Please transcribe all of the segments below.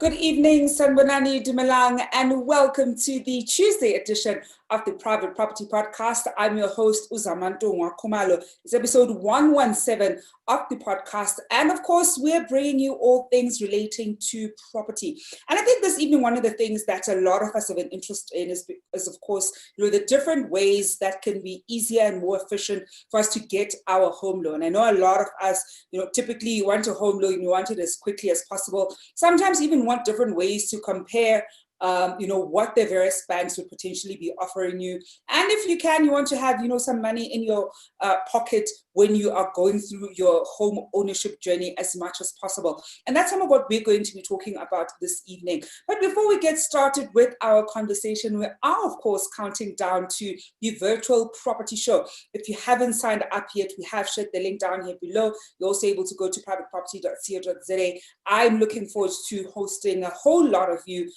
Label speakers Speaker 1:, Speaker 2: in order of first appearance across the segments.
Speaker 1: Good evening, Sanbonani Dumelang, and welcome to the Tuesday edition of the Private Property Podcast. I'm your host, Zama Kumalo. It's episode 117 of the podcast. And of course, we're bringing you all things relating to property. And I think this evening, one of the things that a lot of us have an interest in is of course, the different ways that can be easier and more efficient for us to get our home loan. I know a lot of us, typically you want a home loan, you want it as quickly as possible. Sometimes even want different ways to compare what the various banks would potentially be offering you. And if you can, you want to have, some money in your pocket when you are going through your home ownership journey as much as possible. And that's some of what we're going to be talking about this evening. But before we get started with our conversation, we are, of course, counting down to the virtual property show. If you haven't signed up yet, we have shared the link down here below. You're also able to go to privateproperty.co.za. I'm looking forward to hosting a whole lot of you,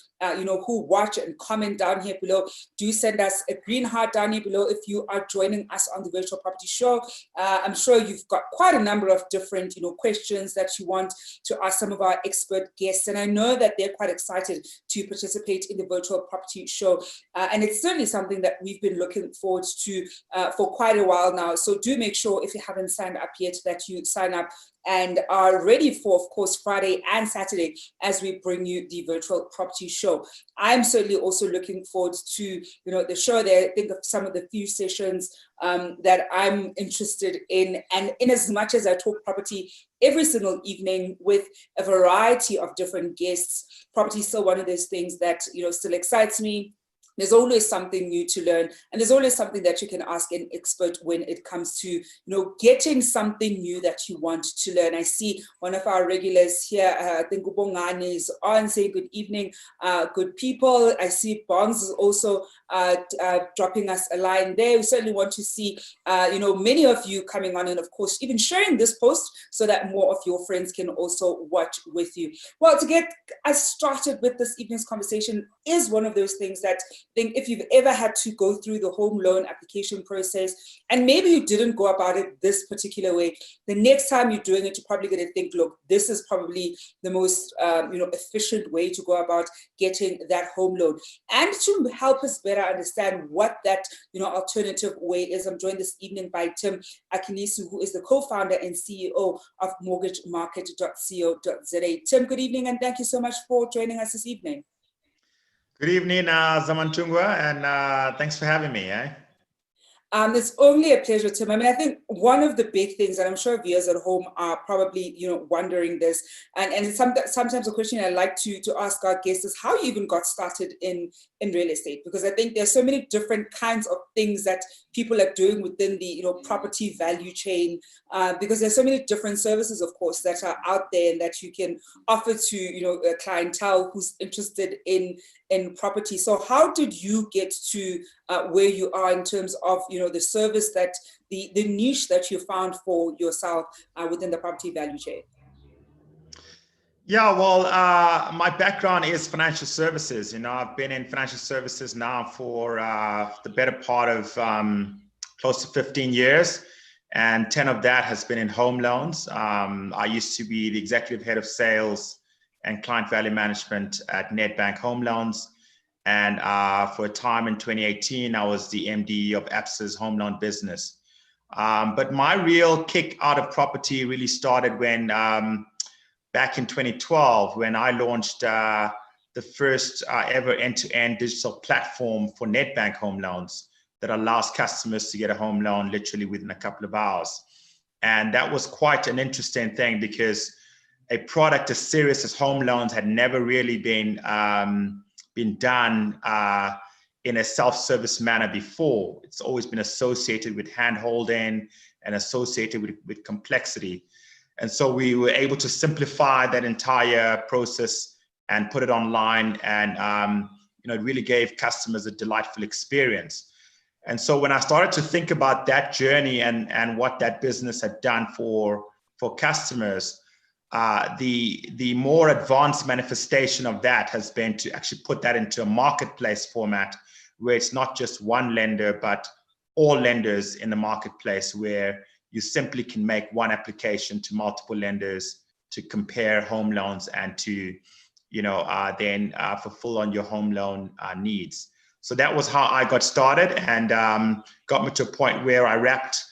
Speaker 1: who watch and comment down here below. Do send us a green heart down here below if you are joining us on the virtual property show. I'm sure you've got quite a number of different, questions that you want to ask some of our expert guests. And I know that they're quite excited to participate in the virtual property show. And it's certainly something that we've been looking forward to for quite a while now. So do make sure, if you haven't signed up yet, that you sign up and are ready for, of course, Friday and Saturday as we bring you the virtual property show. I'm certainly also looking forward to, the show there. I think of some of the few sessions that I'm interested in. And in as much as I talk property every single evening with a variety of different guests, property is still one of those things that, still excites me. There's always something new to learn, and there's always something that you can ask an expert when it comes to, getting something new that you want to learn. I see one of our regulars here, I think Ubongani is on, saying good evening, good people. I see Bongs is also dropping us a line there. We certainly want to see, many of you coming on, and of course, even sharing this post so that more of your friends can also watch with you. Well, to get us started with this evening's conversation is one of those things that think if you've ever had to go through the home loan application process and maybe you didn't go about it this particular way, the next time you're doing it, you're probably going to think, look, this is probably the most efficient way to go about getting that home loan. And to help us better understand what that alternative way is, I'm joined this evening by Tim Akinnusi, who is the co-founder and CEO of MortgageMarket.co.za. Tim, good evening, and thank you so much for joining us this evening.
Speaker 2: Good evening, Zamantungwa, and thanks for having me.
Speaker 1: It's only a pleasure, Tim. I think one of the big things, and I'm sure viewers at home are probably, wondering this, and it's sometimes a question I like to ask our guests is how you even got started in real estate, because I think there's so many different kinds of things that people are doing within the property value chain, because there's so many different services, of course, that are out there and that you can offer to a clientele who's interested in property. So how did you get to where you are in terms of the service that the niche that you found for yourself within the property value chain?
Speaker 2: Yeah, well, my background is financial services. I've been in financial services now for the better part of close to 15 years, and 10 of that has been in home loans. I used to be the executive head of sales and client value management at Nedbank Home Loans. And for a time in 2018, I was the MD of ABSA's home loan business. But my real kick out of property really started when back in 2012, when I launched the first ever end-to-end digital platform for Nedbank Home Loans that allows customers to get a home loan literally within a couple of hours. And that was quite an interesting thing because a product as serious as home loans had never really been done in a self-service manner before. It's always been associated with hand-holding and associated with complexity. And so we were able to simplify that entire process and put it online, and it really gave customers a delightful experience. And so when I started to think about that journey and what that business had done for customers, the more advanced manifestation of that has been to actually put that into a marketplace format where it's not just one lender, but all lenders in the marketplace, where you simply can make one application to multiple lenders to compare home loans and to then fulfill on your home loan needs. So that was how I got started, and got me to a point where I wrapped,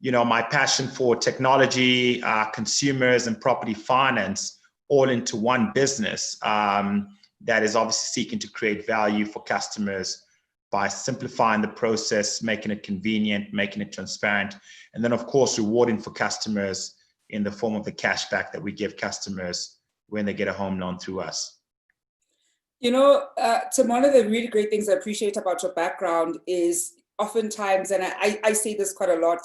Speaker 2: my passion for technology, consumers, and property finance all into one business that is obviously seeking to create value for customers by simplifying the process, making it convenient, making it transparent, and then, of course, rewarding for customers in the form of the cash back that we give customers when they get a home loan through us.
Speaker 1: Tim, one of the really great things I appreciate about your background is oftentimes, and I say this quite a lot,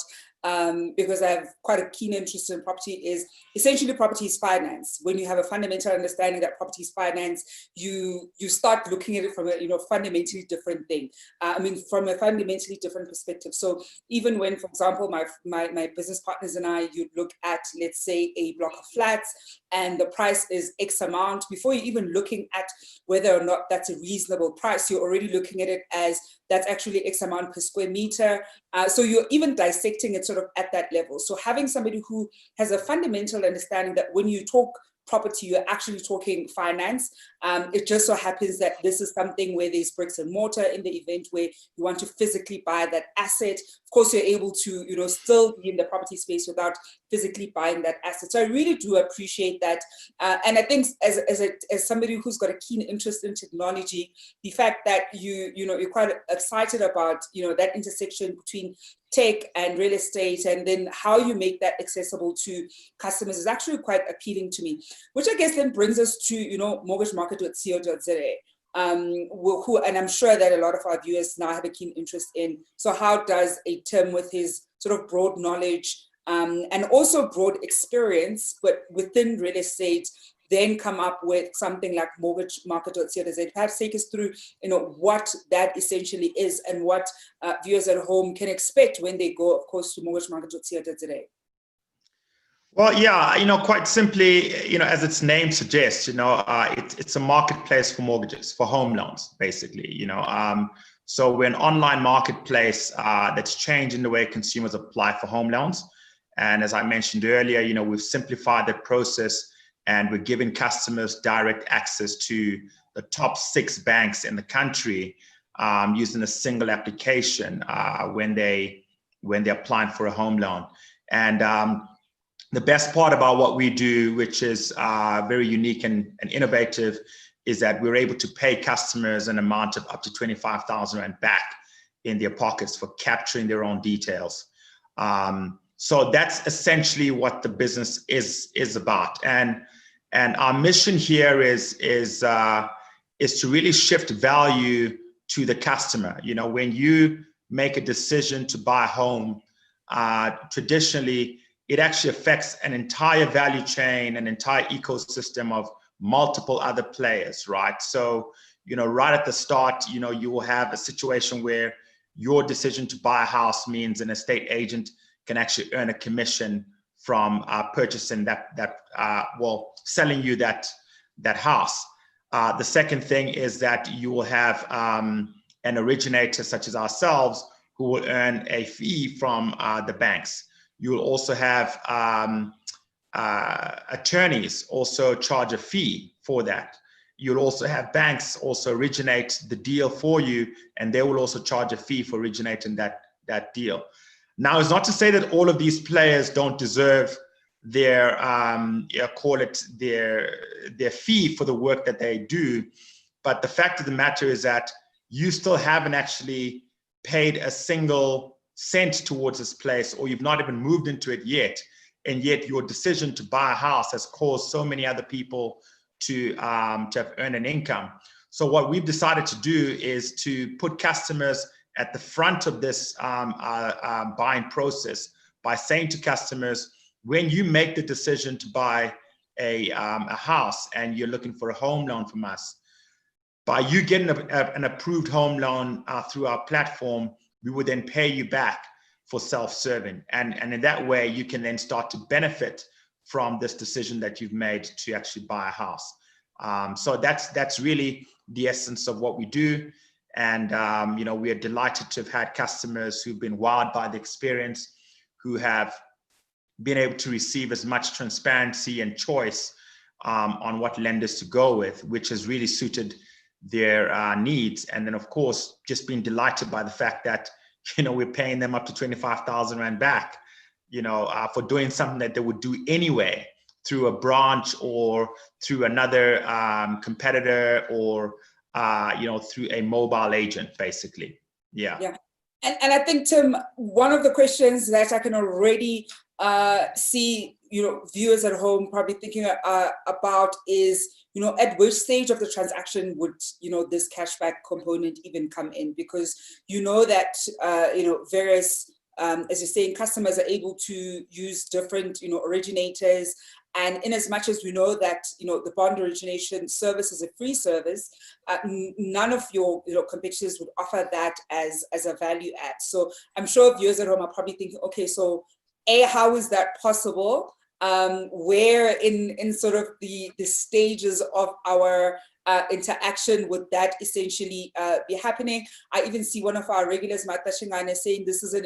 Speaker 1: because I have quite a keen interest in property, is essentially property is finance. When you have a fundamental understanding that property is finance, you start looking at it from a fundamentally different thing. From a fundamentally different perspective. So even when, for example, my business partners and I, you'd look at, let's say, a block of flats and the price is X amount, before you're even looking at whether or not that's a reasonable price, you're already looking at it as that's actually X amount per square meter. So you're even dissecting it sort of at that level. So having somebody who has a fundamental understanding that when you talk property, you're actually talking finance. It just so happens that this is something where there's bricks and mortar in the event where you want to physically buy that asset. Of course, you're able to, still be in the property space without physically buying that asset. So I really do appreciate that. And I think as somebody who's got a keen interest in technology, the fact that you're quite excited about, that intersection between tech and real estate, and then how you make that accessible to customers is actually quite appealing to me, which I guess then brings us to, MortgageMarket.co.za, and I'm sure that a lot of our viewers now have a keen interest in. So how does a Tim with his sort of broad knowledge and also broad experience, but within real estate, then come up with something like MortgageMarket.co.za? Perhaps take us through, what that essentially is and what viewers at home can expect when they go, of course, to MortgageMarket.co.za.
Speaker 2: Well, yeah, quite simply, as its name suggests, it's a marketplace for mortgages, for home loans, basically, So we're an online marketplace that's changing the way consumers apply for home loans. And as I mentioned earlier, we've simplified the process, and we're giving customers direct access to the top 6 banks in the country using a single application when they're applying for a home loan. And the best part about what we do, which is very unique and innovative, is that we're able to pay customers an amount of up to 25,000 Rand back in their pockets for capturing their own details. So that's essentially what the business is about. And our mission here is to really shift value to the customer. When you make a decision to buy a home, traditionally, it actually affects an entire value chain, an entire ecosystem of multiple other players, right? So, right at the start, you will have a situation where your decision to buy a house means an estate agent can actually earn a commission from purchasing selling you that house. The second thing is that you will have an originator such as ourselves who will earn a fee from the banks. You will also have attorneys also charge a fee for that. You'll also have banks also originate the deal for you, and they will also charge a fee for originating that deal. Now, it's not to say that all of these players don't deserve their their fee for the work that they do, but the fact of the matter is that you still haven't actually paid a single cent towards this place, or you've not even moved into it yet, and yet your decision to buy a house has caused so many other people to have earned an income. So what we've decided to do is to put customers at the front of this buying process by saying to customers, when you make the decision to buy a house and you're looking for a home loan from us, by you getting an approved home loan through our platform, we would then pay you back for self-serving. And in that way, you can then start to benefit from this decision that you've made to actually buy a house. So that's really the essence of what we do. And we are delighted to have had customers who've been wowed by the experience, who have been able to receive as much transparency and choice on what lenders to go with, which has really suited their needs. And then, of course, just being delighted by the fact that, we're paying them up to 25,000 Rand back, for doing something that they would do anyway through a branch or through another competitor or, through a mobile agent, basically. Yeah.
Speaker 1: And I think, Tim, one of the questions that I can already see, viewers at home probably thinking about is, at which stage of the transaction would, this cashback component even come in? Because that, various, as you're saying, customers are able to use different, originators. And in as much as we know that, the bond origination service is a free service, none of your competitors would offer that as a value add. So I'm sure viewers at home are probably thinking, okay, so how is that possible? Where in sort of the stages of our interaction would that essentially be happening? I even see one of our regulars, Martha Shingane, saying this is an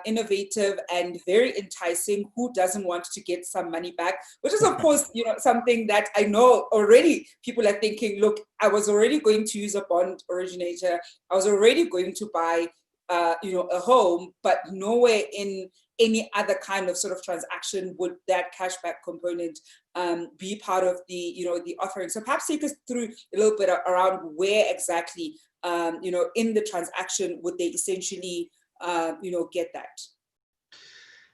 Speaker 1: innovative and very enticing. Who doesn't want to get some money back? Which is, of course, something that I know already people are thinking, look, I was already going to use a bond originator. I was already going to buy a home, but nowhere in any other kind of sort of transaction would that cashback component be part of the the offering. So perhaps take us through a little bit around where exactly in the transaction would they essentially get that.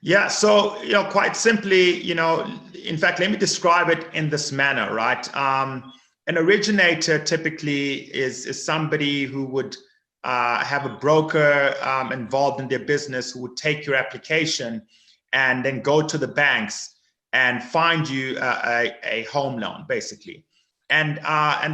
Speaker 2: Yeah, so quite simply, in fact, let me describe it in this manner, right? An originator typically is somebody who would have a broker involved in their business who would take your application and then go to the banks and find you a home loan, basically. And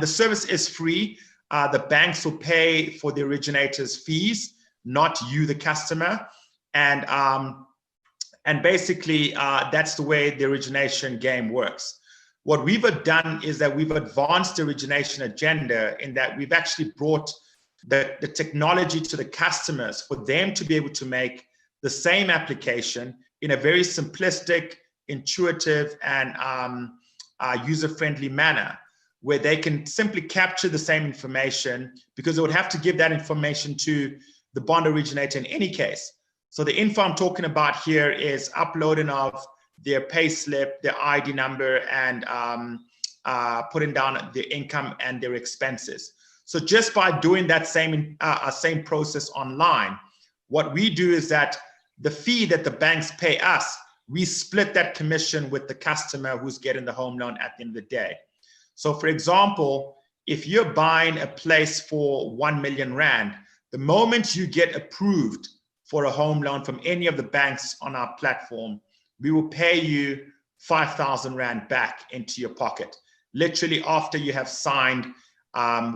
Speaker 2: the service is free. The banks will pay for the originator's fees, not you, the customer. And basically, that's the way the origination game works. What we've done is that we've advanced the origination agenda in that we've actually brought the technology to the customers for them to be able to make the same application in a very simplistic, intuitive, and user-friendly manner, where they can simply capture the same information, because they would have to give that information to the bond originator in any case. So the info I'm talking about here is uploading of their pay slip, their ID number, and putting down their income and their expenses. So just by doing that same process online, what we do is that the fee that the banks pay us, we split that commission with the customer who's getting the home loan at the end of the day. So for example, if you're buying a place for 1 million Rand, the moment you get approved for a home loan from any of the banks on our platform, we will pay you 5,000 Rand back into your pocket, literally after you have signed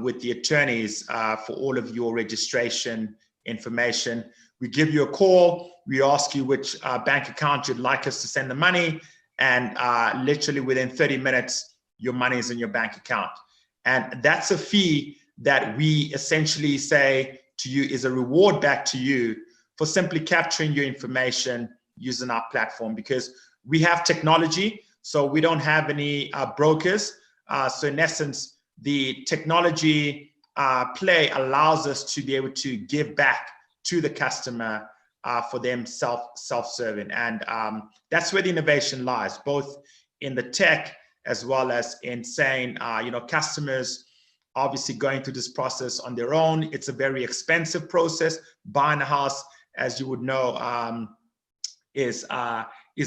Speaker 2: with the attorneys for all of your registration information. We give you a call, we ask you which bank account you'd like us to send the money, and literally within 30 minutes, your money is in your bank account. And that's a fee that we essentially say to you is a reward back to you for simply capturing your information using our platform, because we have technology, so we don't have any brokers. So in essence, the technology play allows us to be able to give back to the customer for them self-serving. And that's where the innovation lies, both in the tech as well as in saying, customers obviously going through this process on their own. It's a very expensive process. Buying a house, as you would know, is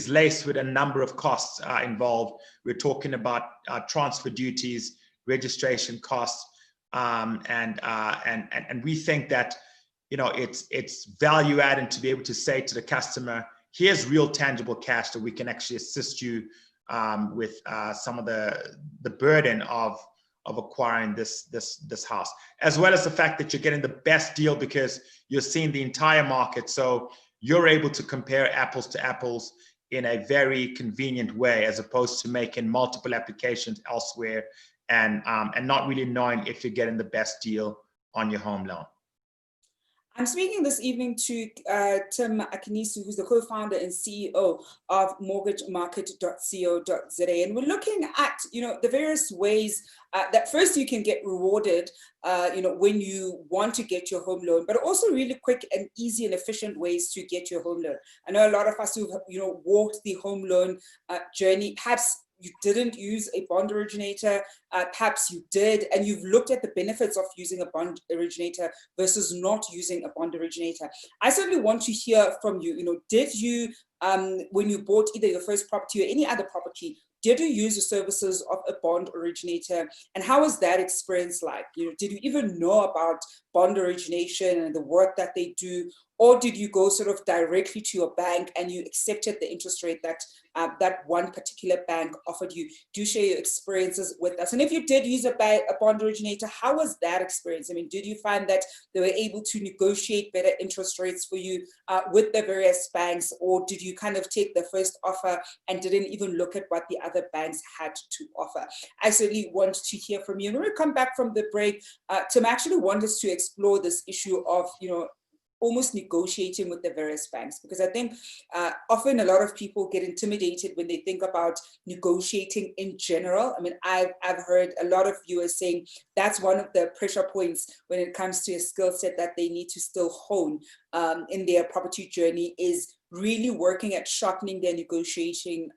Speaker 2: laced with a number of costs involved. We're talking about transfer duties, registration costs, and we think that it's value added to be able to say to the customer, here's real tangible cash that we can actually assist you with some of the burden of acquiring this house, as well as the fact that you're getting the best deal because you're seeing the entire market. So you're able to compare apples to apples in a very convenient way, as opposed to making multiple applications elsewhere and not really knowing if you're getting the best deal on your home loan.
Speaker 1: I'm speaking this evening to Tim Akinnusi, who's the co-founder and CEO of MortgageMarket.co.za, and we're looking at the various ways that first you can get rewarded, when you want to get your home loan, but also really quick and easy and efficient ways to get your home loan. I know a lot of us who've walked the home loan journey, perhaps you didn't use a bond originator, perhaps you did, and you've looked at the benefits of using a bond originator versus not using a bond originator. I certainly want to hear from you. Did you, when you bought either your first property or any other property, did you use the services of a bond originator? And how was that experience like? Did you even know about bond origination and the work that they do? Or did you go sort of directly to your bank and you accepted the interest rate that that one particular bank offered you? Do share your experiences with us. And if you did use a bond originator, how was that experience? I mean, did you find that they were able to negotiate better interest rates for you with the various banks? Or did you kind of take the first offer and didn't even look at what the other banks had to offer? I certainly want to hear from you. And when we come back from the break, Tim actually wanted us to explore this issue of, almost negotiating with the various banks, because I think often a lot of people get intimidated when they think about negotiating in general. I mean, I've heard a lot of viewers saying that's one of the pressure points when it comes to a skill set that they need to still hone in their property journey, is really working at sharpening their negotiating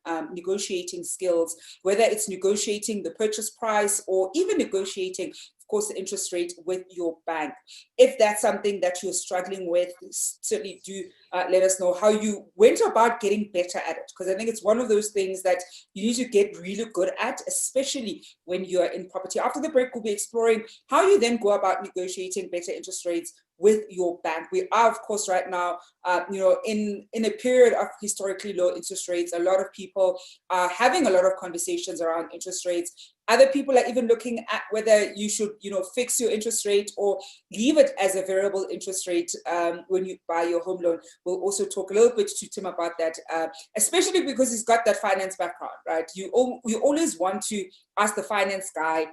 Speaker 1: skills, whether it's negotiating the purchase price or even negotiating, of course, the interest rate with your bank. If that's something that you're struggling with, certainly do let us know how you went about getting better at it, because I think it's one of those things that you need to get really good at, especially when you're in property. After the break, we'll be exploring how you then go about negotiating better interest rates with your bank. We are, of course, right now, in a period of historically low interest rates. A lot of people are having a lot of conversations around interest rates. Other people are even looking at whether you should, fix your interest rate or leave it as a variable interest rate when you buy your home loan. We'll also talk a little bit to Tim about that, especially because he's got that finance background, right? You always want to ask the finance guy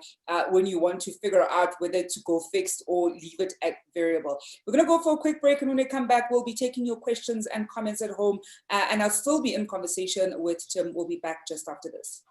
Speaker 1: when you want to figure out whether to go fixed or leave it at variable. We're going to go for a quick break, and when we come back, we'll be taking your questions and comments at home, and I'll still be in conversation with Tim. We'll be back just after this.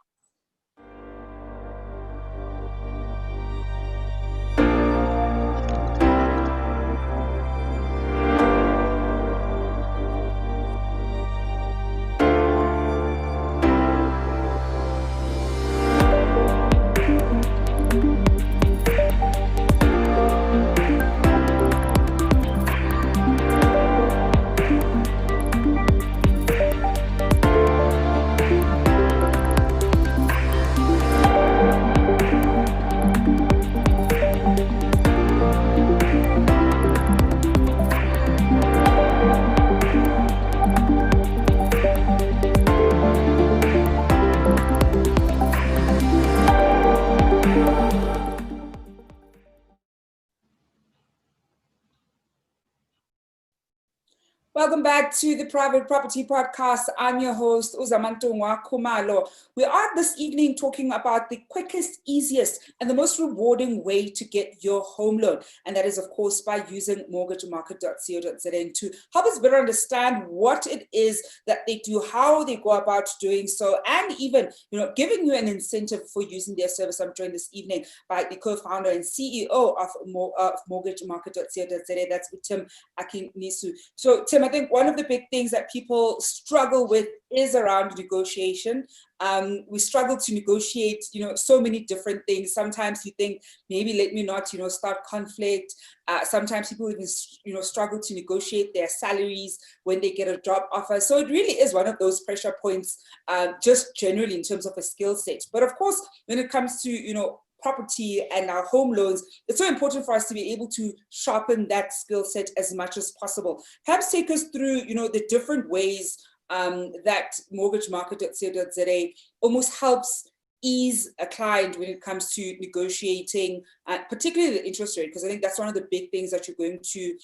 Speaker 1: Welcome back to the Private Property Podcast. I'm your host, Zama. We are this evening talking about the quickest, easiest, and the most rewarding way to get your home loan. And that is, of course, by using MortgageMarket.co.za, and to help us better understand what it is that they do, how they go about doing so, and even, giving you an incentive for using their service. I'm joined this evening by the co-founder and CEO of MortgageMarket.co.za. That's Tim Akinnusi. So, Tim, I think one of the big things that people struggle with is around negotiation. We struggle to negotiate, so many different things. Sometimes you think, maybe let me not, start conflict. Sometimes people even, struggle to negotiate their salaries when they get a job offer. So it really is one of those pressure points, just generally in terms of a skill set. But of course, when it comes to, property and our home loans, it's so important for us to be able to sharpen that skill set as much as possible. Perhaps take us through, the different ways that MortgageMarket.co.za almost helps ease a client when it comes to negotiating, particularly the interest rate, because I think that's one of the big things that you're going to,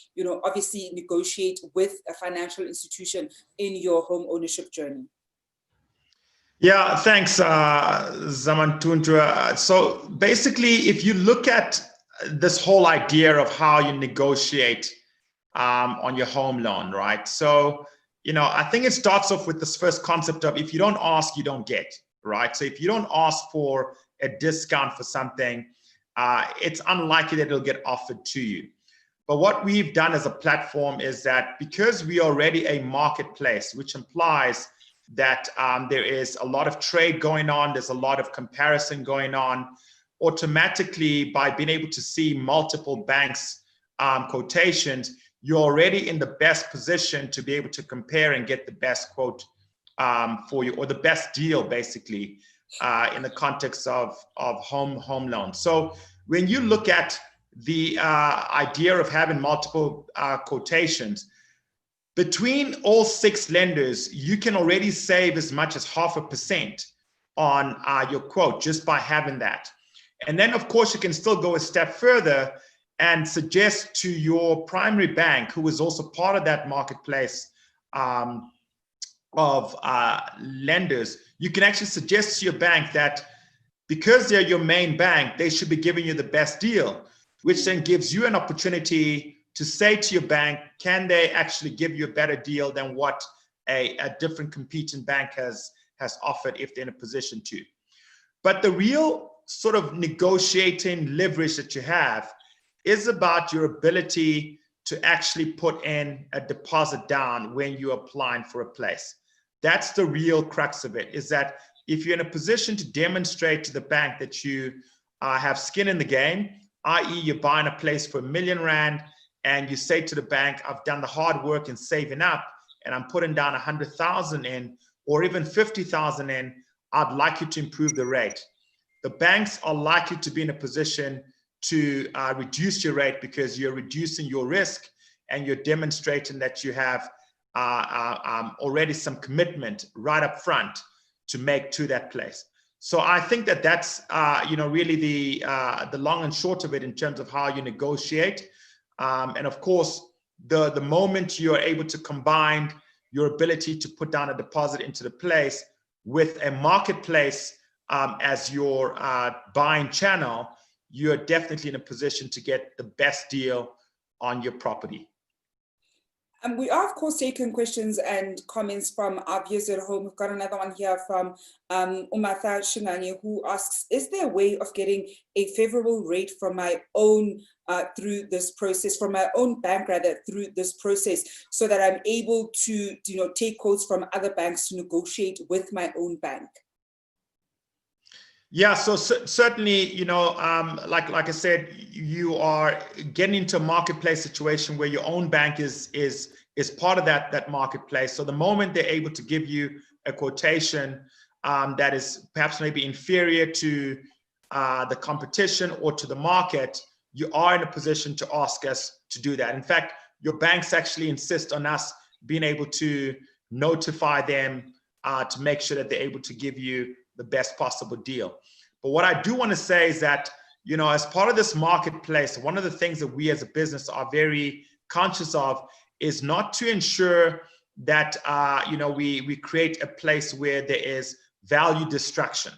Speaker 1: obviously negotiate with a financial institution in your home ownership journey.
Speaker 2: Yeah, thanks, Zamantundra. So basically, if you look at this whole idea of how you negotiate on your home loan, right? So, I think it starts off with this first concept of if you don't ask, you don't get, right? So if you don't ask for a discount for something, it's unlikely that it'll get offered to you. But what we've done as a platform is that because we are already a marketplace, which implies that there is a lot of trade going on, there's a lot of comparison going on, automatically by being able to see multiple banks' quotations, you're already in the best position to be able to compare and get the best quote for you, or the best deal, basically, in the context of home loans. So when you look at the idea of having multiple quotations, between all 6 lenders, you can already save as much as 0.5% on your quote just by having that. And then, of course, you can still go a step further and suggest to your primary bank, who is also part of that marketplace of lenders, you can actually suggest to your bank that because they're your main bank, they should be giving you the best deal, which then gives you an opportunity to say to your bank, can they actually give you a better deal than what a different competing bank has offered if they're in a position to. But the real sort of negotiating leverage that you have is about your ability to actually put in a deposit down when you're applying for a place. That's the real crux of it, is that if you're in a position to demonstrate to the bank that you have skin in the game, i.e. you're buying a place for R1 million and you say to the bank, I've done the hard work in saving up and I'm putting down 100,000 in, or even 50,000 in, I'd like you to improve the rate. The banks are likely to be in a position to reduce your rate because you're reducing your risk and you're demonstrating that you have already some commitment right up front to make to that place. So I think that that's really the long and short of it in terms of how you negotiate. And of course, the moment you're able to combine your ability to put down a deposit into the place with a marketplace as your buying channel, you're definitely in a position to get the best deal on your property.
Speaker 1: And we are, of course, taking questions and comments from our viewers at home. We've got another one here from Umatha Shinanye, who asks, is there a way of getting a favorable rate from my own through this process, from my own bank rather, through this process, so that I'm able to take quotes from other banks to negotiate with my own bank?
Speaker 2: Yeah, so certainly, like I said, you are getting into a marketplace situation where your own bank is part of that marketplace. So the moment they're able to give you a quotation that is perhaps maybe inferior to the competition or to the market, you are in a position to ask us to do that. In fact, your banks actually insist on us being able to notify them to make sure that they're able to give you the best possible deal. But what I do want to say is that, as part of this marketplace, one of the things that we as a business are very conscious of is not to ensure that, we create a place where there is value destruction,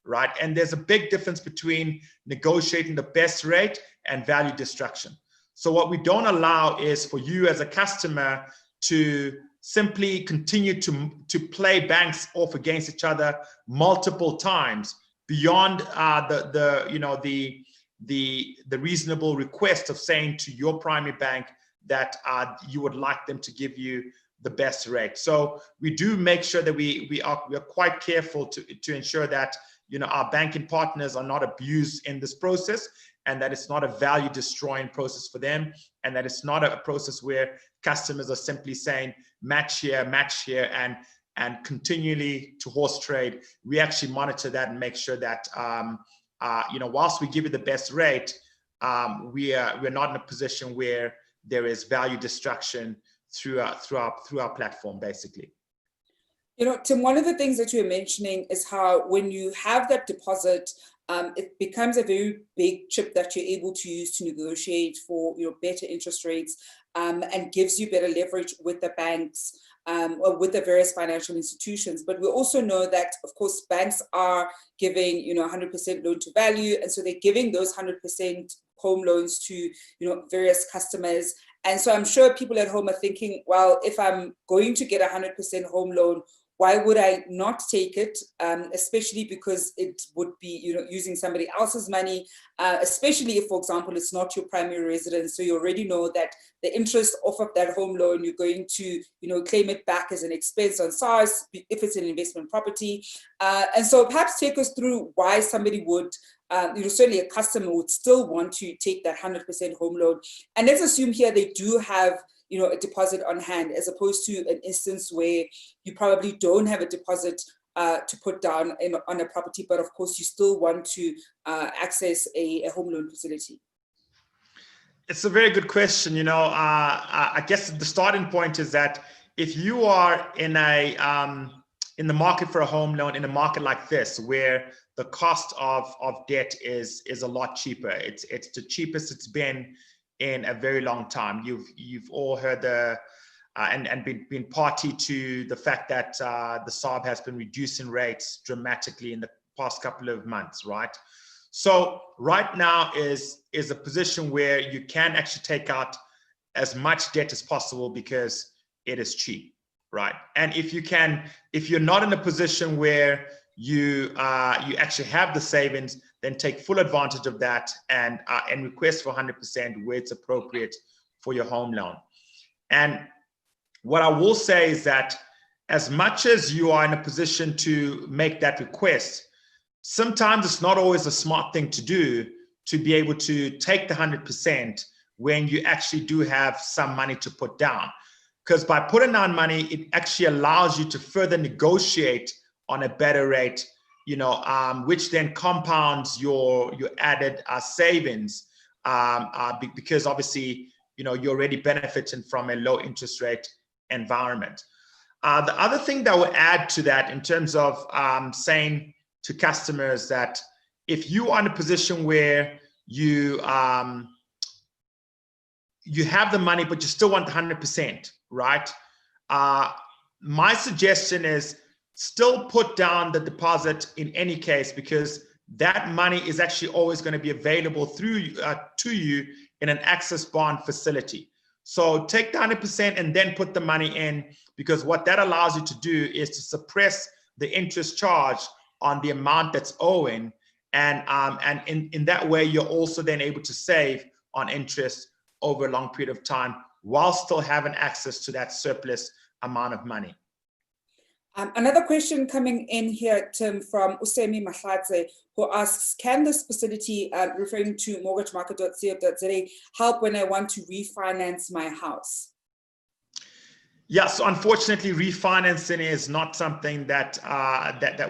Speaker 2: right? And there's a big difference between negotiating the best rate and value destruction. So what we don't allow is for you as a customer to simply continue to play banks off against each other multiple times beyond the reasonable request of saying to your primary bank that you would like them to give you the best rate. So we do make sure that we are quite careful to ensure that our banking partners are not abused in this process, and that it's not a value destroying process for them, and that it's not a process where customers are simply saying match here and continually to horse trade. We actually monitor that and make sure that whilst we give you the best rate, we're not in a position where there is value destruction through our platform, basically.
Speaker 1: Tim, one of the things that you're mentioning is how when you have that deposit, it becomes a very big chip that you're able to use to negotiate for better interest rates, and gives you better leverage with the banks or with the various financial institutions. But we also know that, of course, banks are giving 100% loan to value, and so they're giving those 100% home loans to various customers, And so I'm sure people at home are thinking, well, if I'm going to get 100% home loan, why would I not take it? Especially because it would be, using somebody else's money, especially if, for example, it's not your primary residence. So you already know that the interest off of that home loan, you're going to, claim it back as an expense on SARS if it's an investment property. And so perhaps take us through why somebody would, certainly a customer would still want to take that 100% home loan. And let's assume here they do have, a deposit on hand, as opposed to an instance where you probably don't have a deposit to put down on a property, but of course you still want to access a home loan facility.
Speaker 2: It's a very good question. I guess the starting point is that if you are in the market for a home loan, in a market like this, where the cost of debt is a lot cheaper, it's the cheapest it's been in a very long time. You've all heard and been party to the fact that the SARB has been reducing rates dramatically in the past couple of months, right? So right now is a position where you can actually take out as much debt as possible because it is cheap, right? And if you're not in a position where you actually have the savings, then take full advantage of that and request for 100% where it's appropriate for your home loan. And what I will say is that as much as you are in a position to make that request, sometimes it's not always a smart thing to do to be able to take the 100% when you actually do have some money to put down. Because by putting down money, it actually allows you to further negotiate on a better rate, which then compounds your added savings, because obviously, you're already benefiting from a low interest rate environment. The other thing that will add to that in terms of saying to customers that if you are in a position where you have the money, but you still want 100%, right? My suggestion is still put down the deposit in any case, because that money is actually always going to be available to you in an access bond facility. So take the 100% and then put the money in, because what that allows you to do is to suppress the interest charge on the amount that's owing, and in that way you're also then able to save on interest over a long period of time while still having access to that surplus amount of money.
Speaker 1: Another question coming in here, Tim, from Usemi Mahlatse, who asks, can this facility, referring to mortgagemarket.co.za, help when I want to refinance my house?
Speaker 2: Yeah, so unfortunately, refinancing is not something that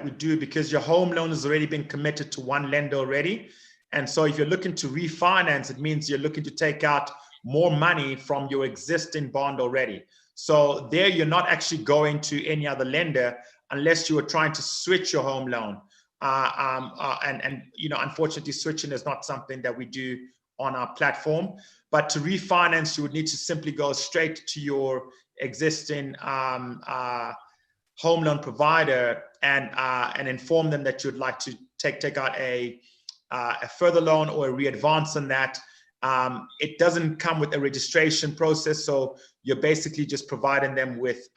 Speaker 2: we do, because your home loan has already been committed to one lender already. And so if you're looking to refinance, it means you're looking to take out more money from your existing bond already. So there you're not actually going to any other lender unless you are trying to switch your home loan. Unfortunately, switching is not something that we do on our platform. But to refinance, you would need to simply go straight to your existing home loan provider and inform them that you'd like to take out a further loan or a readvance on that. It doesn't come with a registration process, so you're basically just providing them with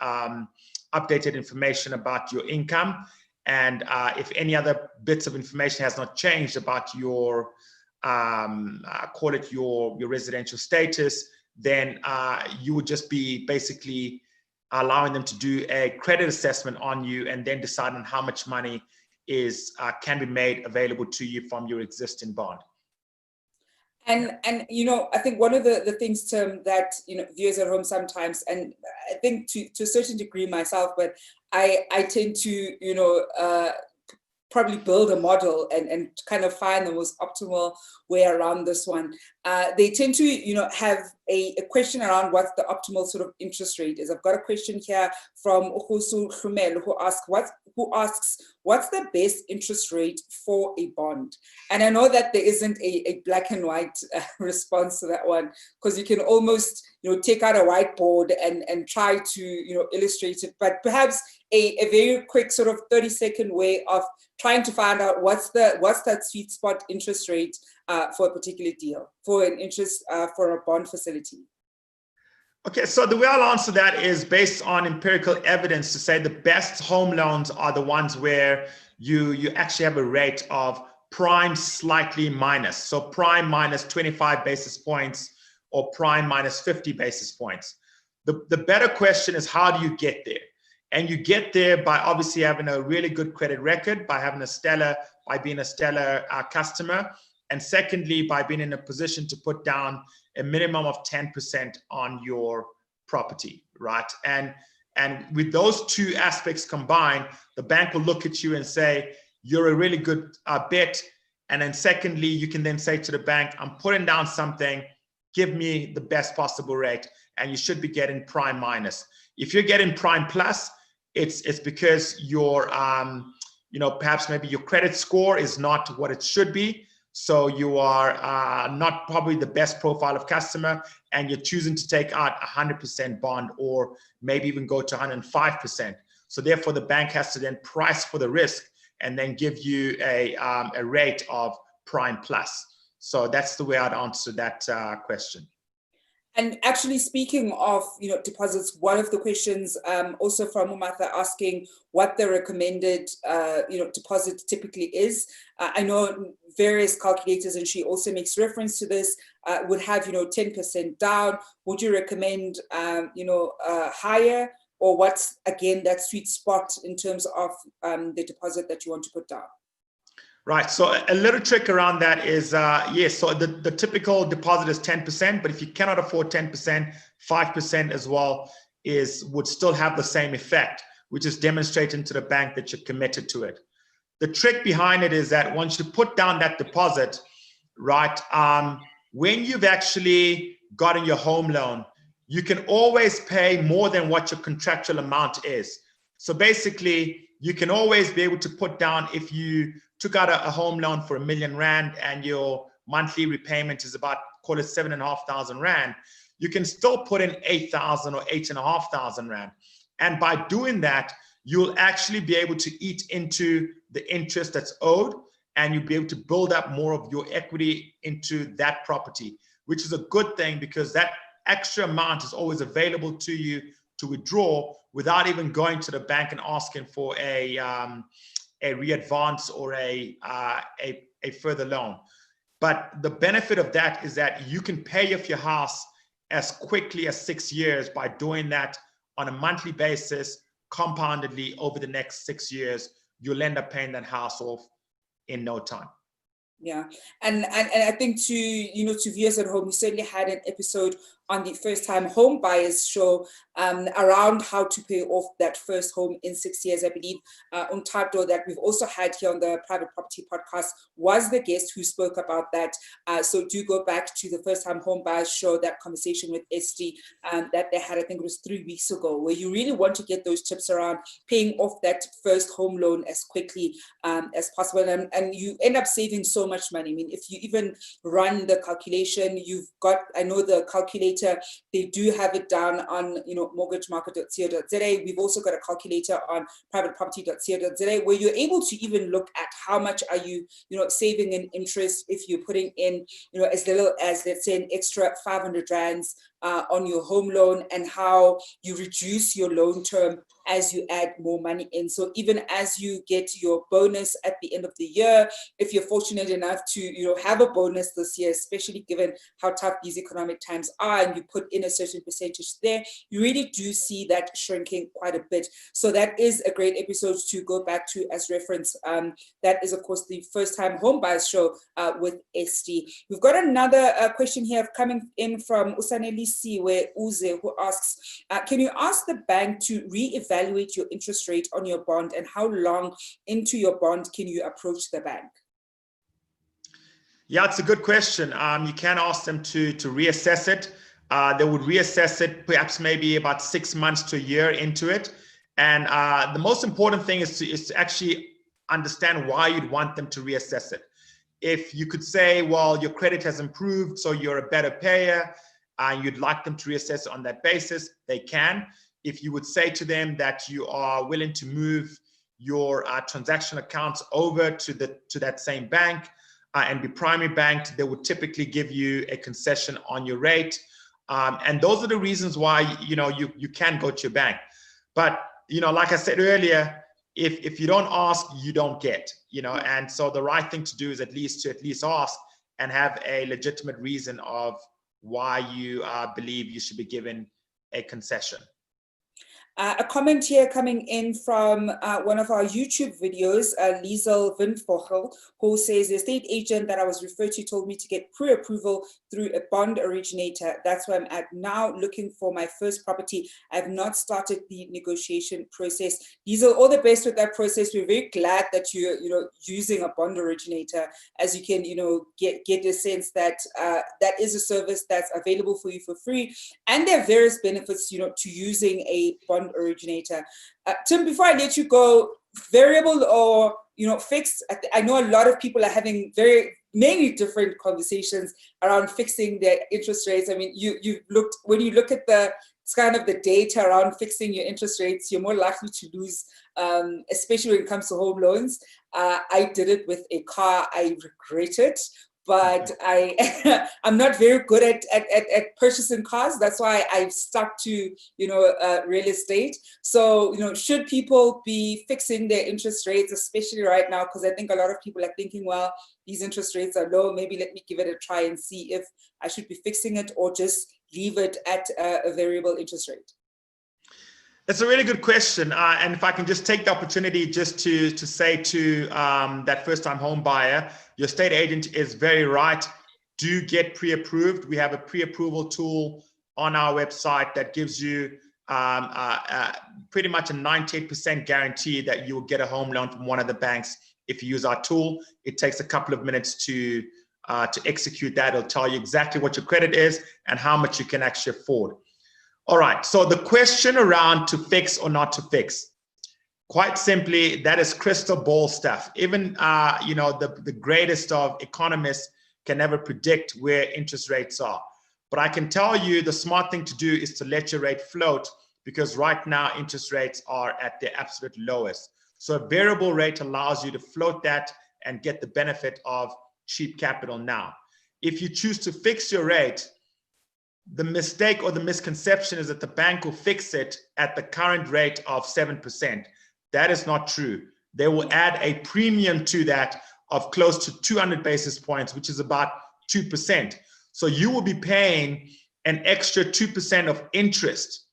Speaker 2: updated information about your income, and if any other bits of information has not changed about your call it your residential status, then you would just be basically allowing them to do a credit assessment on you, and then decide on how much money can be made available to you from your existing bond.
Speaker 1: And I think one of the things, Tim, that viewers at home sometimes, and I think to a certain degree myself, but I tend to probably build a model and kind of find the most optimal way around this one. They tend to have a question around what the optimal sort of interest rate is. I've got a question here from Ohusu Khumel, who asks, what's the best interest rate for a bond? And I know that there isn't a black and white response to that one, because you can almost take out a whiteboard and try to illustrate it, but perhaps a very quick sort of 30-second way of trying to find out what's that sweet spot interest rate for a particular deal, for an interest for a bond facility.
Speaker 2: Okay, so the way I'll answer that is based on empirical evidence to say the best home loans are the ones where you actually have a rate of prime slightly minus. So prime minus 25 basis points or prime minus 50 basis points. The better question is, how do you get there? And you get there by obviously having a really good credit record, by being a stellar customer. And secondly, by being in a position to put down a minimum of 10% on your property, right? And with those two aspects combined, the bank will look at you and say, you're a really good bet. And then secondly, you can then say to the bank, I'm putting down something, give me the best possible rate. And you should be getting prime minus. If you're getting prime plus, it's because your, perhaps maybe your credit score is not what it should be. So you are not probably the best profile of customer, and you're choosing to take out 100% bond or maybe even go to 105%. So therefore, the bank has to then price for the risk and then give you a rate of prime plus. So that's the way I'd answer that question.
Speaker 1: And actually, speaking of deposits, one of the questions also from Umatha asking what the recommended deposit typically is. I know various calculators, and she also makes reference to this, would have 10% down. Would you recommend higher, or what's again that sweet spot in terms of the deposit that you want to put down?
Speaker 2: Right. So a little trick around that is, yes, so the typical deposit is 10%, but if you cannot afford 10%, 5% as well would still have the same effect, which is demonstrating to the bank that you're committed to it. The trick behind it is that once you put down that deposit, right, when you've actually gotten your home loan, you can always pay more than what your contractual amount is. So basically, you can always be able to put down, if you took out a home loan for R1 million and your monthly repayment is about, call it 7,500 Rand, you can still put in 8,000 or 8,500 Rand. And by doing that, you'll actually be able to eat into the interest that's owed, and you'll be able to build up more of your equity into that property, which is a good thing because that extra amount is always available to you to withdraw without even going to the bank and asking for a readvance or a further loan. But the benefit of that is that you can pay off your house as quickly as 6 years by doing that on a monthly basis, compoundedly over the next 6 years. You'll end up paying that house off in no time.
Speaker 1: Yeah, and I think to viewers at home, we certainly had an episode on the first-time home buyers show around how to pay off that first home in 6 years. I believe Untado, that we've also had here on the Private Property Podcast, was the guest who spoke about that. So do go back to the first-time home buyers show, that conversation with Esti that they had, I think it was 3 weeks ago, where you really want to get those tips around paying off that first home loan as quickly as possible. And you end up saving so much money. I mean, if you even run the calculation, you've got, I know the calculator, they do have it down on MortgageMarket.co.za. We've also got a calculator on privateproperty.co.za where you're able to even look at how much are you saving in interest if you're putting in as little as, let's say, an extra 500 rands on your home loan, and how you reduce your loan term as you add more money in. So even as you get your bonus at the end of the year, if you're fortunate enough to have a bonus this year, especially given how tough these economic times are, and you put in a certain percentage there, you really do see that shrinking quite a bit. So that is a great episode to go back to as reference. That is, of course, the first time home buyers show with Esti. We've got another question here coming in from Usaneli where Uze, who asks, can you ask the bank to re-evaluate your interest rate on your bond, and how long into your bond can you approach the bank?
Speaker 2: Yeah, it's a good question. You can ask them to reassess it. They would reassess it perhaps maybe about 6 months to a year into it. And the most important thing is to actually understand why you'd want them to reassess it. If you could say, well, your credit has improved, so you're a better payer, and you'd like them to reassess on that basis, they can. If you would say to them that you are willing to move your transaction accounts over to that same bank and be primary banked, they would typically give you a concession on your rate. And those are the reasons why, you can go to your bank. But, like I said earlier, if you don't ask, you don't get, and so the right thing to do is at least ask and have a legitimate reason of why you believe you should be given a concession.
Speaker 1: A comment here coming in from one of our YouTube videos, Liesel Windvogel, who says the estate agent that I was referred to told me to get pre-approval through a bond originator. That's where I'm at now, looking for my first property. I have not started the negotiation process. Liesel, all the best with that process. We're very glad that you're using a bond originator, as you can get a sense that that is a service that's available for you for free, and there are various benefits to using a bond originator. Tim, before I let you go, variable or fixed, I know a lot of people are having many different conversations around fixing their interest rates. I mean, when you look at the kind of the data around fixing your interest rates, you're more likely to lose, especially when it comes to home loans. I did it with a car. I regret it. But I'm not very good at purchasing cars. That's why I've stuck to real estate. So should people be fixing their interest rates, especially right now? Because I think a lot of people are thinking, well, these interest rates are low. Maybe let me give it a try and see if I should be fixing it or just leave it at a variable interest rate.
Speaker 2: That's a really good question. And if I can just take the opportunity just to say to that first-time home buyer, your estate agent is very right. Do get pre-approved. We have a pre-approval tool on our website that gives you pretty much a 98% guarantee that you will get a home loan from one of the banks if you use our tool. It takes a couple of minutes to execute that. It'll tell you exactly what your credit is and how much you can actually afford. All right, so the question around to fix or not to fix, quite simply, that is crystal ball stuff. Even the greatest of economists can never predict where interest rates are. But I can tell you the smart thing to do is to let your rate float, because right now interest rates are at their absolute lowest. So a variable rate allows you to float that and get the benefit of cheap capital now. If you choose to fix your rate, the mistake or the misconception is that the bank will fix it at the current rate of 7%. That is not true. They will add a premium to that of close to 200 basis points, which is about 2%. So you will be paying an extra 2% of interest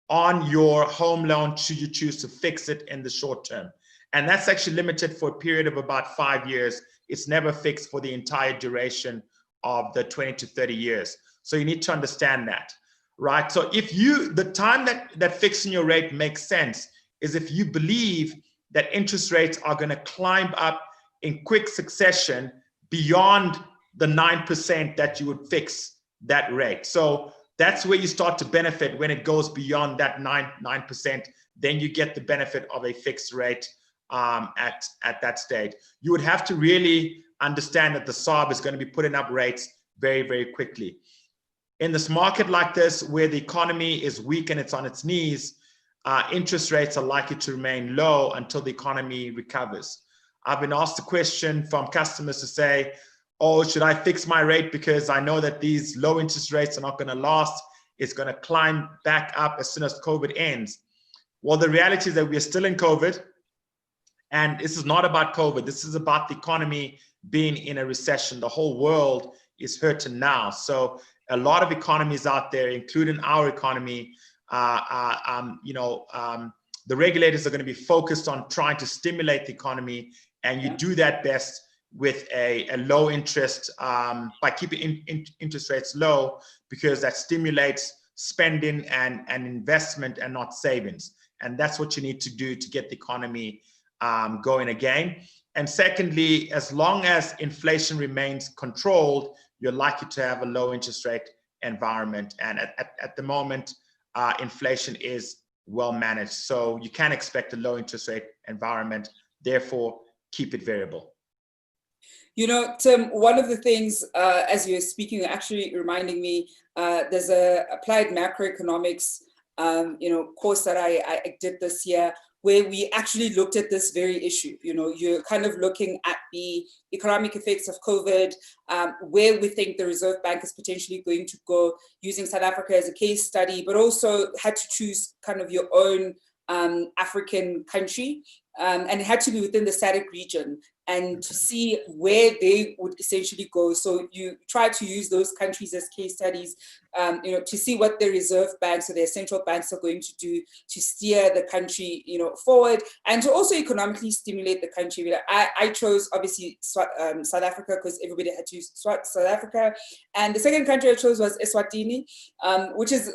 Speaker 2: on your home loan should you choose to fix it in the short term. And that's actually limited for a period of about 5 years. It's never fixed for the entire duration of the 20 to 30 years. So you need to understand that, right? So the time that fixing your rate makes sense is if you believe that interest rates are going to climb up in quick succession beyond the 9% that you would fix that rate. So that's where you start to benefit when it goes beyond that 9%. Then you get the benefit of a fixed rate at that stage. You would have to really understand that the SARB is going to be putting up rates very, very quickly. In this market like this, where the economy is weak and it's on its knees, interest rates are likely to remain low until the economy recovers. I've been asked the question from customers to say, oh, should I fix my rate because I know that these low interest rates are not going to last. It's going to climb back up as soon as COVID ends. Well, the reality is that we are still in COVID. And this is not about COVID. This is about the economy being in a recession. The whole world is hurting now. So a lot of economies out there, including our economy, the regulators are going to be focused on trying to stimulate the economy, and you do that best with a low interest by keeping interest rates low, because that stimulates spending and investment and not savings. And that's what you need to do to get the economy going again. And secondly, as long as inflation remains controlled, you're likely to have a low interest rate environment. And at the moment, inflation is well managed. So you can expect a low interest rate environment. Therefore, keep it variable.
Speaker 1: Tim, one of the things, as you're speaking, actually reminding me, there's a applied macroeconomics, course that I did this year, where we actually looked at this very issue. You're kind of looking at the economic effects of COVID, where we think the Reserve Bank is potentially going to go, using South Africa as a case study, but also had to choose kind of your own African country, and it had to be within the SADC region, and to see where they would essentially go. So you try to use those countries as case studies, to see what the reserve banks or their central banks are going to do to steer the country, forward, and to also economically stimulate the country. I chose obviously South Africa because everybody had to use South Africa, and the second country I chose was Eswatini, which is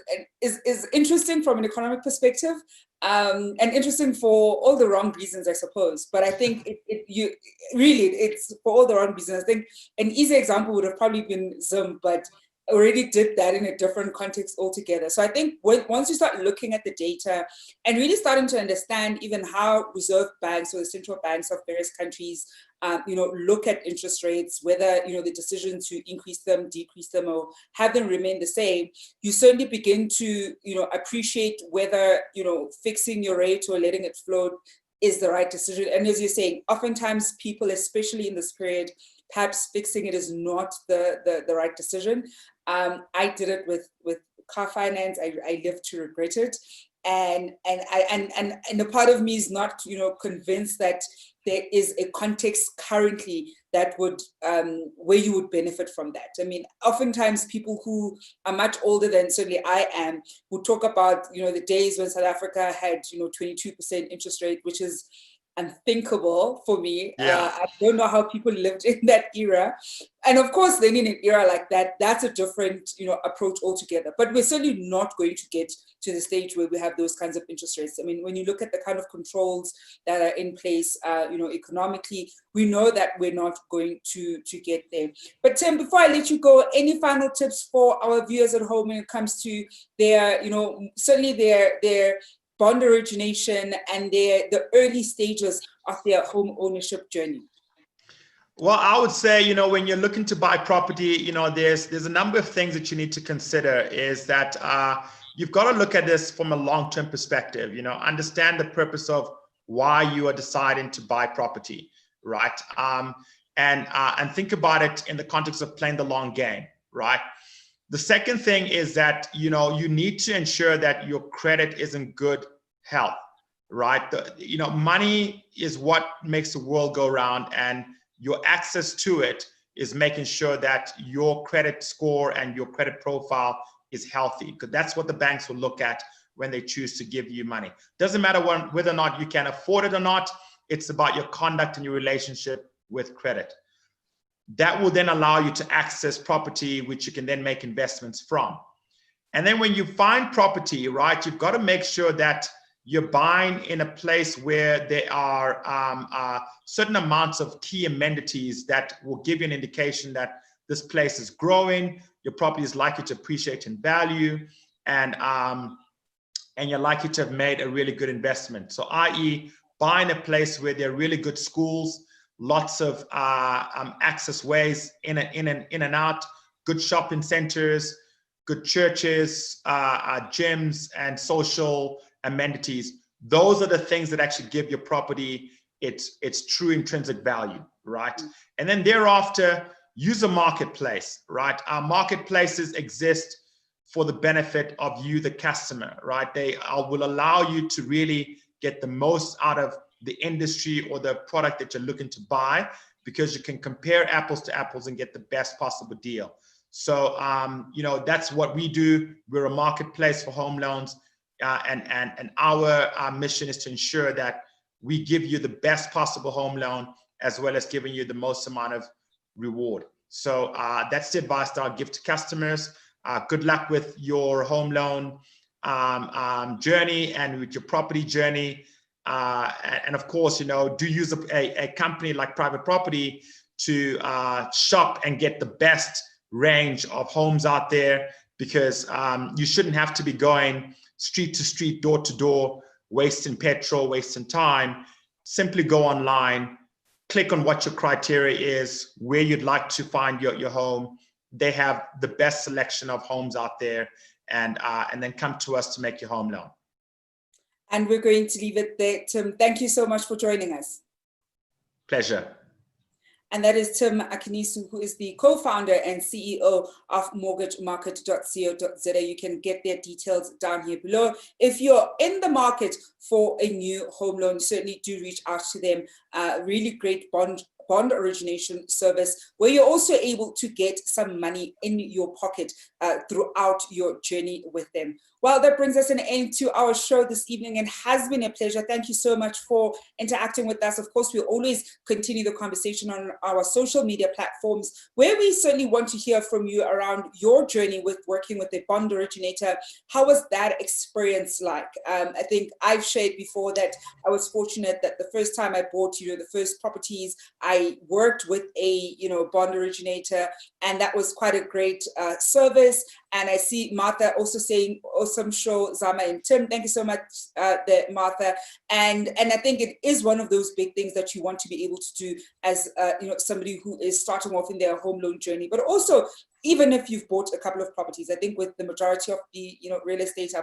Speaker 1: interesting from an economic perspective. And interesting for all the wrong reasons, I suppose. But I think it's for all the wrong reasons. I think an easy example would have probably been Zim, but already did that in a different context altogether. So I think once you start looking at the data and really starting to understand even how reserve banks or the central banks of various countries, look at interest rates, whether, the decision to increase them, decrease them, or have them remain the same, you certainly begin to, appreciate whether, fixing your rate or letting it float is the right decision. And as you're saying, oftentimes people, especially in this period, perhaps fixing it is not the right decision. I did it with car finance. I live to regret it. And a part of me is not, convinced that there is a context currently that would where you would benefit from that. I mean, oftentimes people who are much older than certainly I am would talk about, the days when South Africa had, 22% interest rate, which is unthinkable for me.
Speaker 2: Yeah.
Speaker 1: I don't know how people lived in that era. And of course, then in an era like that, that's a different, approach altogether. But we're certainly not going to get to the stage where we have those kinds of interest rates. I mean, when you look at the kind of controls that are in place, economically, we know that we're not going to get there. But Tim, before I let you go, any final tips for our viewers at home when it comes to their, certainly their bond origination and the early stages of their home ownership journey?
Speaker 2: Well, I would say, when you're looking to buy property, there's a number of things that you need to consider. Is that you've got to look at this from a long-term perspective, understand the purpose of why you are deciding to buy property, right? And think about it in the context of playing the long game, right? The second thing is that, you need to ensure that your credit is in good health, right? Money is what makes the world go round, and your access to it is making sure that your credit score and your credit profile is healthy, because that's what the banks will look at when they choose to give you money. Doesn't matter whether or not you can afford it or not. It's about your conduct and your relationship with credit. That will then allow you to access property, which you can then make investments from. And then when you find property, right, you've got to make sure that you're buying in a place where there are certain amounts of key amenities that will give you an indication that this place is growing, your property is likely to appreciate in value, and you're likely to have made a really good investment. So i.e. buying a place where there are really good schools, lots of access ways in and out, good shopping centers, good churches, gyms, and social amenities. Those are the things that actually give your property its true intrinsic value, right? And then thereafter, use a marketplace, right? Our marketplaces exist for the benefit of you, the customer, right? They will allow you to really get the most out of the industry or the product that you're looking to buy, because you can compare apples to apples and get the best possible deal. So, that's what we do. We're a marketplace for home loans, and our mission is to ensure that we give you the best possible home loan, as well as giving you the most amount of reward. So that's the advice that I'll give to customers. Good luck with your home loan journey and with your property journey. And of course, do use a company like Private Property to shop and get the best range of homes out there, because you shouldn't have to be going street to street, door to door, wasting petrol, wasting time. Simply go online, click on what your criteria is, where you'd like to find your home. They have the best selection of homes out there, and then come to us to make your home loan.
Speaker 1: And we're going to leave it there. Tim, thank you so much for joining us.
Speaker 2: Pleasure.
Speaker 1: And that is Tim Akinnusi, who is the co-founder and CEO of MortgageMarket.co.za. You can get their details down here below. If you're in the market for a new home loan, certainly do reach out to them. Really great bond origination service where you're also able to get some money in your pocket throughout your journey with them. Well, that brings us an end to our show this evening and has been a pleasure. Thank you so much for interacting with us. Of course, we'll always continue the conversation on our social media platforms where we certainly want to hear from you around your journey with working with a bond originator. How was that experience like? I think I've shared before that I was fortunate that the first time I bought, the first properties, I worked with a, bond originator, and that was quite a great service. And I see Martha also saying, awesome show, Zama and Tim. Thank you so much, Martha. And I think it is one of those big things that you want to be able to do as somebody who is starting off in their home loan journey. But also, even if you've bought a couple of properties, I think with the majority of the real estate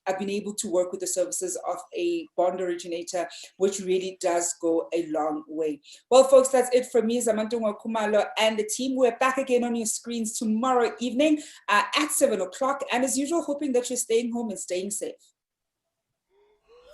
Speaker 1: I've been able to work with the services of a bond originator, which really does go a long way. Well, folks, that's it from me, Zamantungwa Kumalo, and the team. We're back again on your screens tomorrow evening at 7 o'clock. And as usual, hoping that you're staying home and staying safe.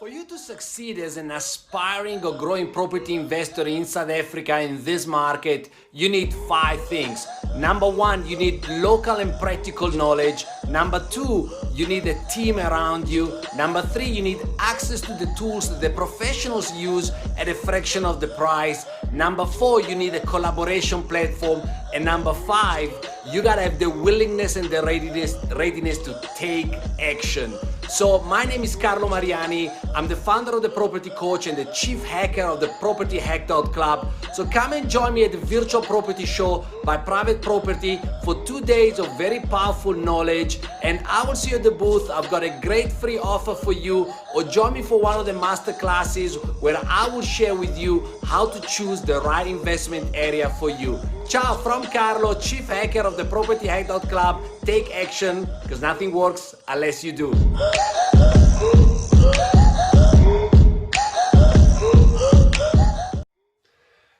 Speaker 3: For you to succeed as an aspiring or growing property investor in South Africa in this market, you need 5 things. Number 1, you need local and practical knowledge. Number 2, you need a team around you. Number 3, you need access to the tools that the professionals use at a fraction of the price. Number 4, you need a collaboration platform. And number 5, you gotta have the willingness and the readiness to take action. So my name is Carlo Mariani. I'm the founder of The Property Coach and the chief hacker of the Property Hacked Club. So come and join me at the virtual property show by Private Property for 2 days of very powerful knowledge. And I will see you at the booth. I've got a great free offer for you. Or join me for one of the master classes where I will share with you how to choose the right investment area for you. Ciao from Carlo, chief hacker of the Property Hacked Club. Take action, because nothing works unless you do.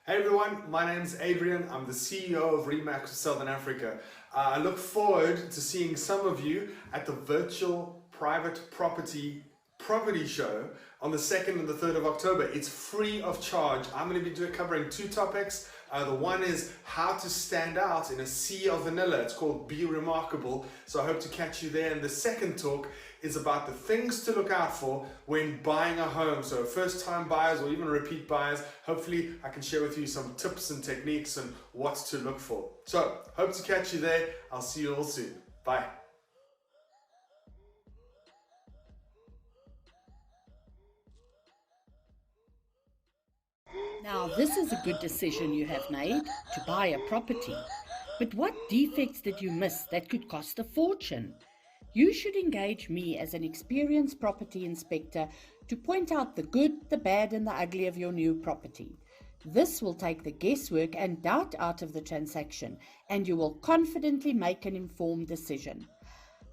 Speaker 4: Hey everyone, my name is Adrian. I'm the CEO of Remax Southern Africa. I look forward to seeing some of you at the virtual private property show on the 2nd and the 3rd of October. It's free of charge. I'm going to be covering 2 topics. The one is how to stand out in a sea of vanilla. It's called Be Remarkable. So I hope to catch you there. And the second talk is about the things to look out for when buying a home. So first time buyers or even repeat buyers, hopefully I can share with you some tips and techniques and what to look for. So hope to catch you there. I'll see you all soon. Bye.
Speaker 5: Now, this is a good decision you have made to buy a property. But what defects did you miss that could cost a fortune? You should engage me as an experienced property inspector to point out the good, the bad, and the ugly of your new property. This will take the guesswork and doubt out of the transaction, and you will confidently make an informed decision.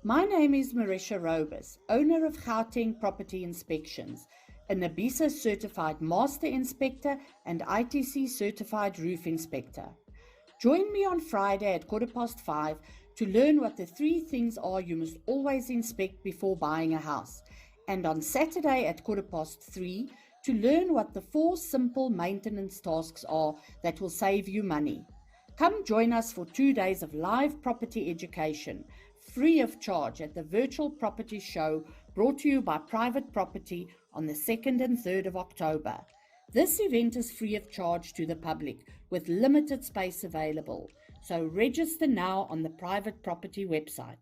Speaker 5: My name is Marisha Robus, owner of Gauteng Property Inspections, a NABISA certified master inspector and ITC certified roof inspector. Join me on Friday at 5:15 to learn what the 3 things are you must always inspect before buying a house, and on Saturday at 3:15 to learn what the 4 simple maintenance tasks are that will save you money. Come join us for 2 days of live property education, free of charge at the virtual property show brought to you by Private Property on the 2nd and 3rd of October. This event is free of charge to the public with limited space available, so register now on the Private Property website.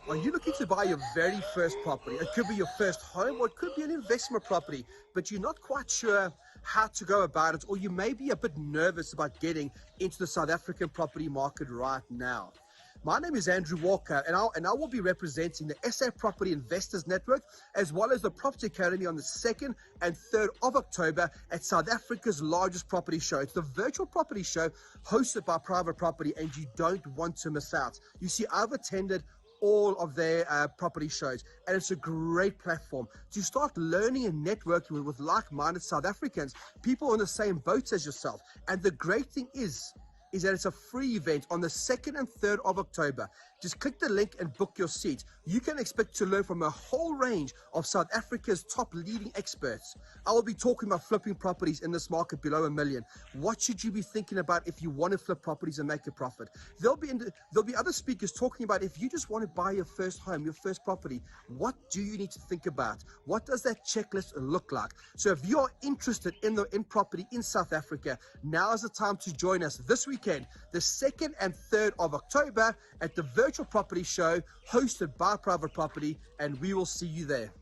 Speaker 6: Are you looking to buy your very first property? It could be your first home or it could be an investment property, but you're not quite sure how to go about it, or you may be a bit nervous about getting into the South African property market right now. My name is Andrew Walker, and I will be representing the SA Property Investors Network, as well as the Property Academy on the 2nd and 3rd of October at South Africa's largest property show. It's the virtual property show hosted by Private Property, and you don't want to miss out. You see, I've attended all of their property shows, and it's a great platform to start learning and networking with like-minded South Africans, people on the same boats as yourself. And the great thing is that it's a free event on the 2nd and 3rd of October. Just click the link and book your seat. You can expect to learn from a whole range of South Africa's top leading experts. I will be talking about flipping properties in this market below $1 million. What should you be thinking about if you want to flip properties and make a profit? There'll be other speakers talking about if you just want to buy your first home, your first property, what do you need to think about? What does that checklist look like? So if you are interested in property in South Africa, now is the time to join us this weekend, the 2nd and 3rd of October at the virtual property show hosted by Private Property, and we will see you there.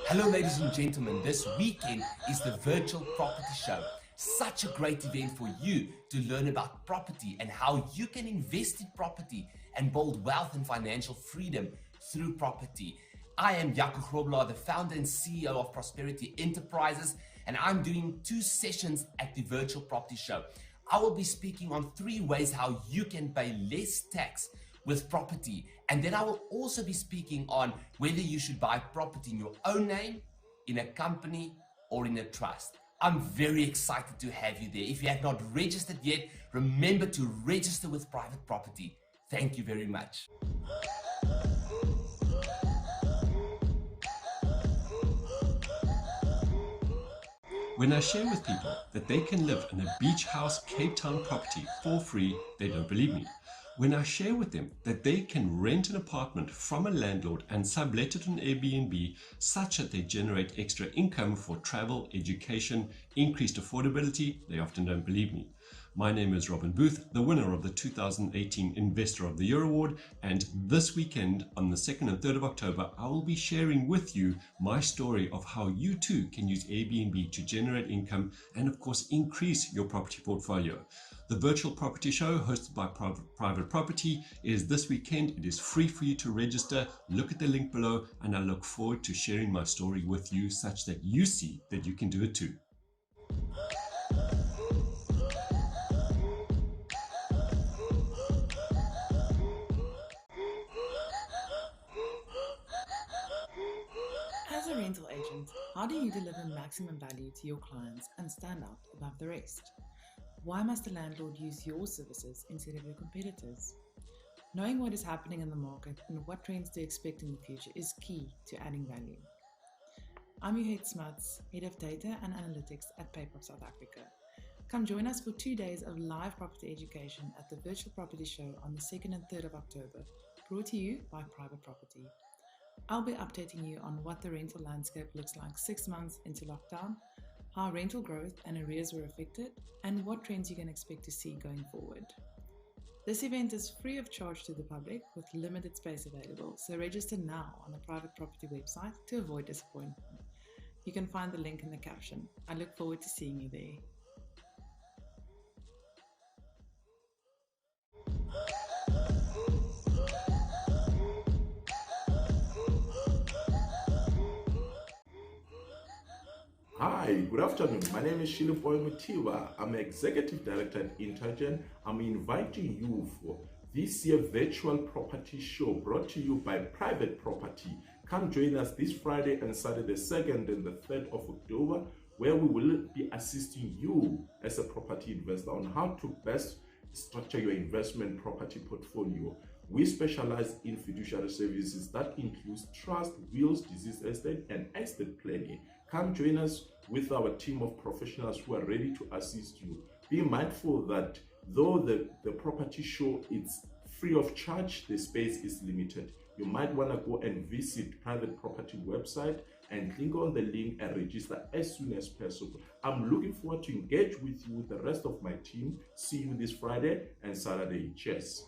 Speaker 7: Hello ladies and gentlemen, this weekend is the virtual property show. Such a great event for you to learn about property and how you can invest in property and build wealth and financial freedom through property. I am Jaco Grobler, the founder and CEO of Prosperity Enterprises, and I'm doing 2 sessions at the virtual property show. I will be speaking on 3 ways how you can pay less tax with property, and then I will also be speaking on whether you should buy property in your own name, in a company, or in a trust. I'm very excited to have you there. If you have not registered yet, remember to register with Private Property. Thank you very much.
Speaker 8: When I share with people that they can live in a beach house Cape Town property for free, they don't believe me. When I share with them that they can rent an apartment from a landlord and sublet it on Airbnb such that they generate extra income for travel, education, increased affordability, they often don't believe me. My name is Robin Booth, the winner of the 2018 Investor of the Year Award, and this weekend on the 2nd and 3rd of October, I will be sharing with you my story of how you too can use Airbnb to generate income and of course increase your property portfolio. The virtual property show hosted by Private Property is this weekend. It is free for you to register. Look at the link below, and I look forward to sharing my story with you such that you see that you can do it too.
Speaker 9: As a rental agent, how do you deliver maximum value to your clients and stand out above the rest? Why must a landlord use your services instead of your competitors? Knowing what is happening in the market and what trends to expect in the future is key to adding value. I'm Yohet Smuts, Head of Data and Analytics at PayPop South Africa. Come join us for 2 days of live property education at the Virtual Property Show on the 2nd and 3rd of October, brought to you by Private Property. I'll be updating you on what the rental landscape looks like 6 months into lockdown, how rental growth and arrears were affected, and what trends you can expect to see going forward. This event is free of charge to the public with limited space available, so register now on the Private Property website to avoid disappointment. You can find the link in the caption. I look forward to seeing you there.
Speaker 10: Hi, good afternoon. My name is Shiliboy Mutiwa. I'm Executive Director at Intergen. I'm inviting you for this year's virtual property show brought to you by Private Property. Come join us this Friday and Saturday, the 2nd and the 3rd of October, where we will be assisting you as a property investor on how to best structure your investment property portfolio. We specialize in fiduciary services that includes trust, wills, disease estate, and estate planning. Come join us with our team of professionals who are ready to assist you. Be mindful that though the property show is free of charge, the space is limited. You might want to go and visit Private Property website and click on the link and register as soon as possible. I'm looking forward to engage with you, the rest of my team. See you this Friday and Saturday. Cheers.